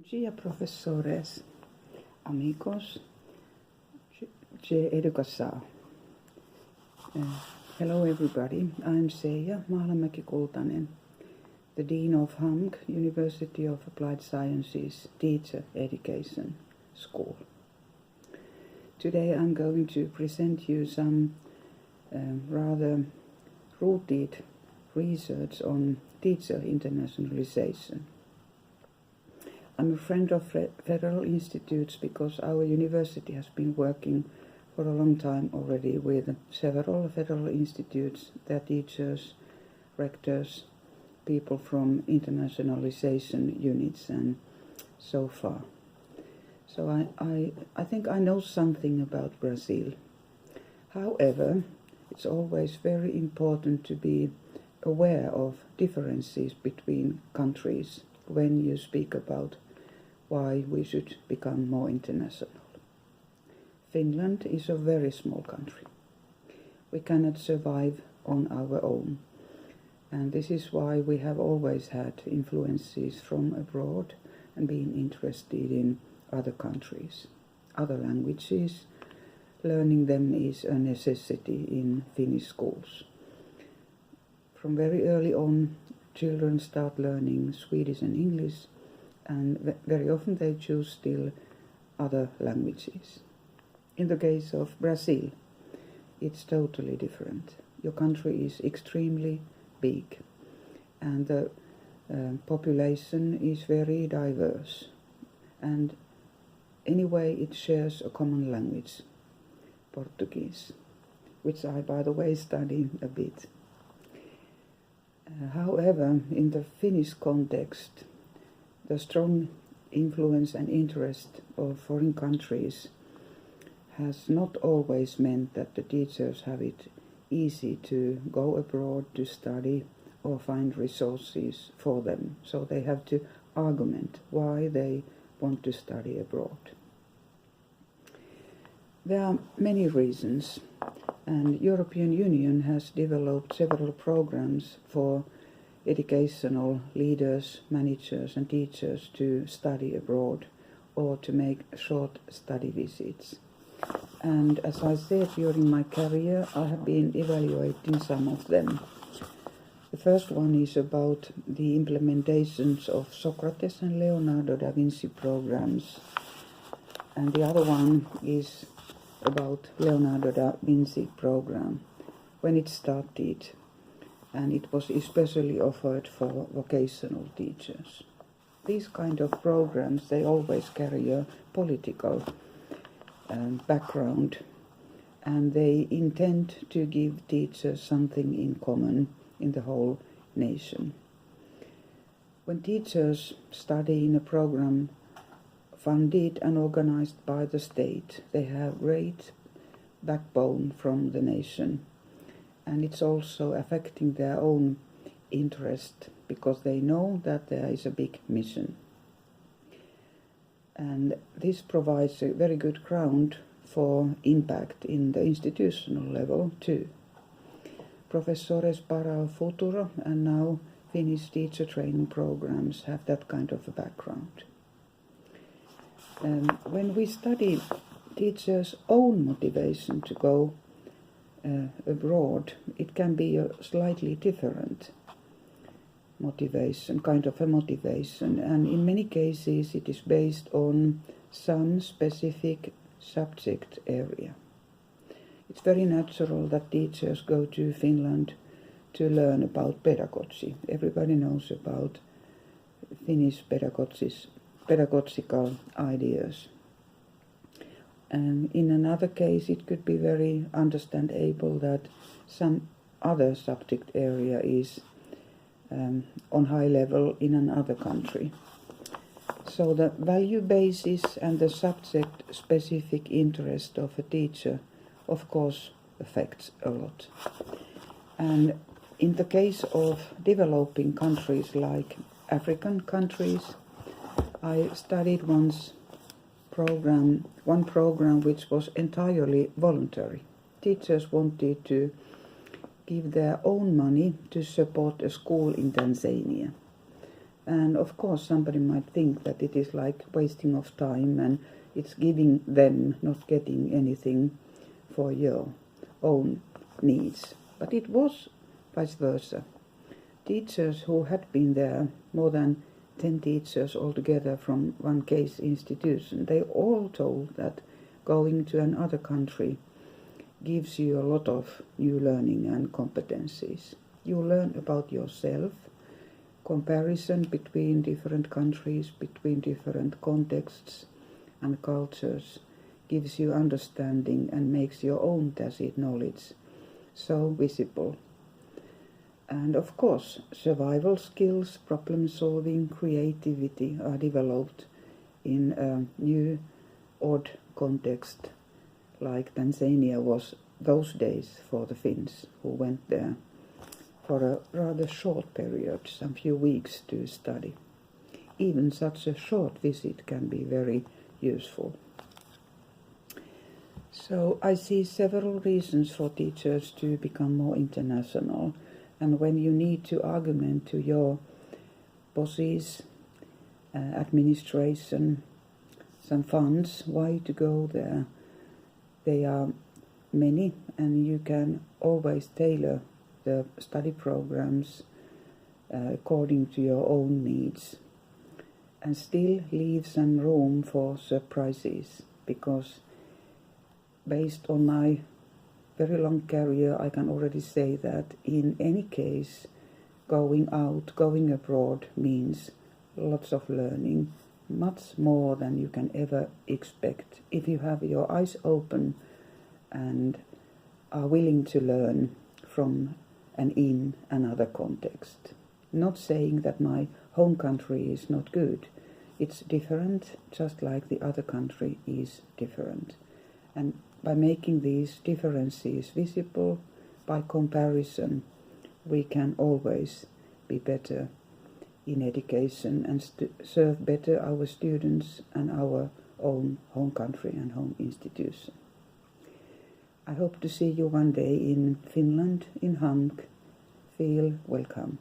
Dia professores, amigos, de educação. Hello everybody, I'm Seija Mahlamäki-Kultanen, the Dean of HAMK, University of Applied Sciences Teacher Education School. Today I'm going to present you some rather rooted research on teacher internationalization. I'm a friend of federal institutes because our university has been working for a long time already with several federal institutes, their teachers, rectors, people from internationalization units and so far. So I think I know something about Brazil. However, it's always very important to be aware of differences between countries when you speak about why we should become more international. Finland is a very small country. We cannot survive on our own, and this is why we have always had influences from abroad and been interested in other countries, other languages. Learning them is a necessity in Finnish schools. From very early on, children start learning Swedish and English, and very often they choose still other languages. In the case of Brazil, it's totally different. Your country is extremely big, and the population is very diverse, and anyway it shares a common language, Portuguese, which I, by the way, study a bit. However, in the Finnish context, the strong influence and interest of foreign countries has not always meant that the teachers have it easy to go abroad to study or find resources for them. So they have to argument why they want to study abroad. There are many reasons, and European Union has developed several programs for educational leaders, managers and teachers to study abroad or to make short study visits. And as I said, during my career I have been evaluating some of them. The first one is about the implementations of Socrates and Leonardo da Vinci programs, and the other one is about Leonardo da Vinci program, when it started, and it was especially offered for vocational teachers. These kind of programs, they always carry a political background, and they intend to give teachers something in common in the whole nation. When teachers study in a program funded and organized by the state, they have great backbone from the nation, and it's also affecting their own interest because they know that there is a big mission. And this provides a very good ground for impact in the institutional level too. Professores para o futuro and now Finnish teacher training programs have that kind of a background. When we study teachers' own motivation to go abroad, it can be a slightly different motivation, kind of a motivation, and in many cases it is based on some specific subject area. It's very natural that teachers go to Finland to learn about pedagogy. Everybody knows about Finnish pedagogical ideas. And in another case it could be very understandable that some other subject area is on high level in another country. So the value basis and the subject specific interest of a teacher of course affects a lot. And in the case of developing countries like African countries, I studied one program which was entirely voluntary. Teachers wanted to give their own money to support a school in Tanzania. And of course somebody might think that it is like wasting of time and it's giving them, not getting anything for your own needs. But it was vice versa. Teachers who had been there, more than 10 teachers altogether from one case institution, they all told that going to another country gives you a lot of new learning and competencies. You learn about yourself, comparison between different countries, between different contexts and cultures, gives you understanding and makes your own tacit knowledge so visible. And of course, survival skills, problem solving, creativity are developed in a new, odd context, like Tanzania was those days for the Finns who went there for a rather short period, some few weeks to study. Even such a short visit can be very useful. So I see several reasons for teachers to become more international. And when you need to argument to your bosses, administration, some funds, why to go there, they are many, and you can always tailor the study programs according to your own needs, and still leave some room for surprises, because based on my very long career, I can already say that in any case, going out, going abroad means lots of learning, much more than you can ever expect if you have your eyes open and are willing to learn from and in another context. Not saying that my home country is not good. It's different, just like the other country is different. And by making these differences visible, by comparison, we can always be better in education and serve better our students and our own home country and home institution. I hope to see you one day in Finland, in HAMK. Feel welcome.